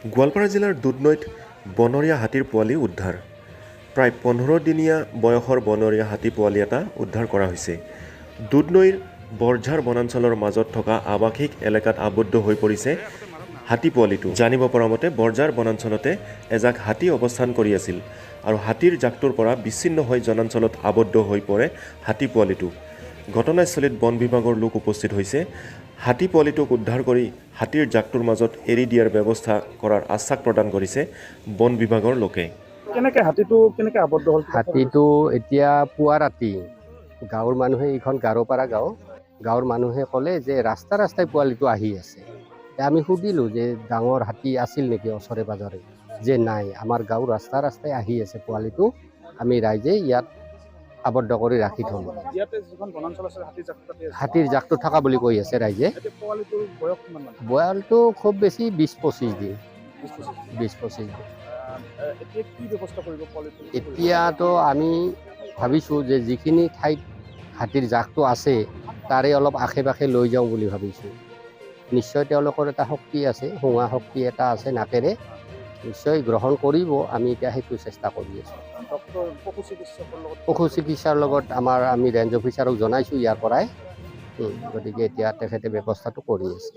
গোৱালপাৰা জিলাৰ দুধনৈত বনৰীয়া হাতীৰ পোৱালি উদ্ধাৰ। প্ৰায় 15 দিনীয়া বয়সৰ বনৰীয়া হাতী পোৱালি এটা উদ্ধাৰ কৰা হৈছে। দুধনৈৰ বৰঝাৰ বনাঞ্চলৰ মাজত থকা আৱাসিক এলেকাত আবদ্ধ হৈ পৰিছে হাতী পোৱালিটো। জানিব পৰা মতে বৰঝাৰ বনাঞ্চলতে এজাক হাতী অৱস্থান কৰি আছিল আৰু হাতীৰ জাকটোৰ পৰা বিচ্ছিন্ন হৈ জনাঞ্চলত আবদ্ধ হৈ পৰে হাতী পোৱালিটো। ঘটনাস্থলীত বন বিভাগৰ লোক উপস্থিত হৈছে। হাতী পোৱালিটোক উদ্ধাৰ কৰি হাতীৰ জাকটোৰ মাজত এৰি দিয়াৰ ব্যৱস্থা কৰাৰ আশ্বাস প্ৰদান কৰিছে বন বিভাগৰ লোকে। কেনেকে আবদ্ধ হ'ল? হাতীটো এতিয়া পুৱা ৰাতি গাঁৱৰ মানুহে, এইখন গাৰোপাৰা গাঁৱৰ মানুহে ক'লে যে ৰাস্তাই পোৱালিটো আহি আছে। আমি সুধিলোঁ যে ডাঙৰ হাতী আছিল নেকি ওচৰে পাজৰে, যে নাই, আমাৰ গাঁৱৰ ৰাস্তাই আহি আছে পোৱালিটো, আমি ৰাইজে ইয়াত আবদ্ধ কৰি ৰাখি থলোঁ। হাতীৰ জাকটো থকা বুলি কৈ আছে ৰাইজে। বয়সটো খুব বেছি 20-25 দিন। 20-25 দিন। এতিয়াতো আমি ভাবিছোঁ যে যিখিনি ঠাইত হাতীৰ জাকটো আছে তাৰে অলপ আশে পাশে লৈ যাওঁ বুলি ভাবিছোঁ। নিশ্চয় তেওঁলোকৰ এটা শক্তি আছে, শুঙা শক্তি এটা আছে নাকেৰে, নিশ্চয় গ্ৰহণ কৰিব। আমি এতিয়া সেইটো চেষ্টা কৰি আছোঁ। পশু চিকিৎসাৰ লগত আমি ৰেঞ্জ অফিচাৰক জনাইছোঁ ইয়াৰ পৰাই। গতিকে এতিয়া তেখেতে ব্যৱস্থাটো কৰি আছে।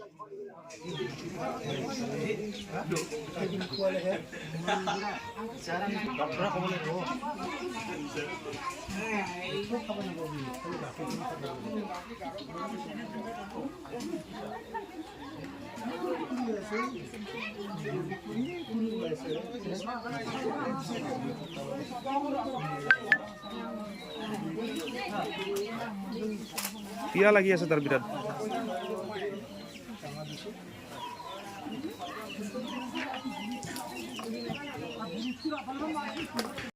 পিয়া লাগি আছে তাৰ বিৰাট।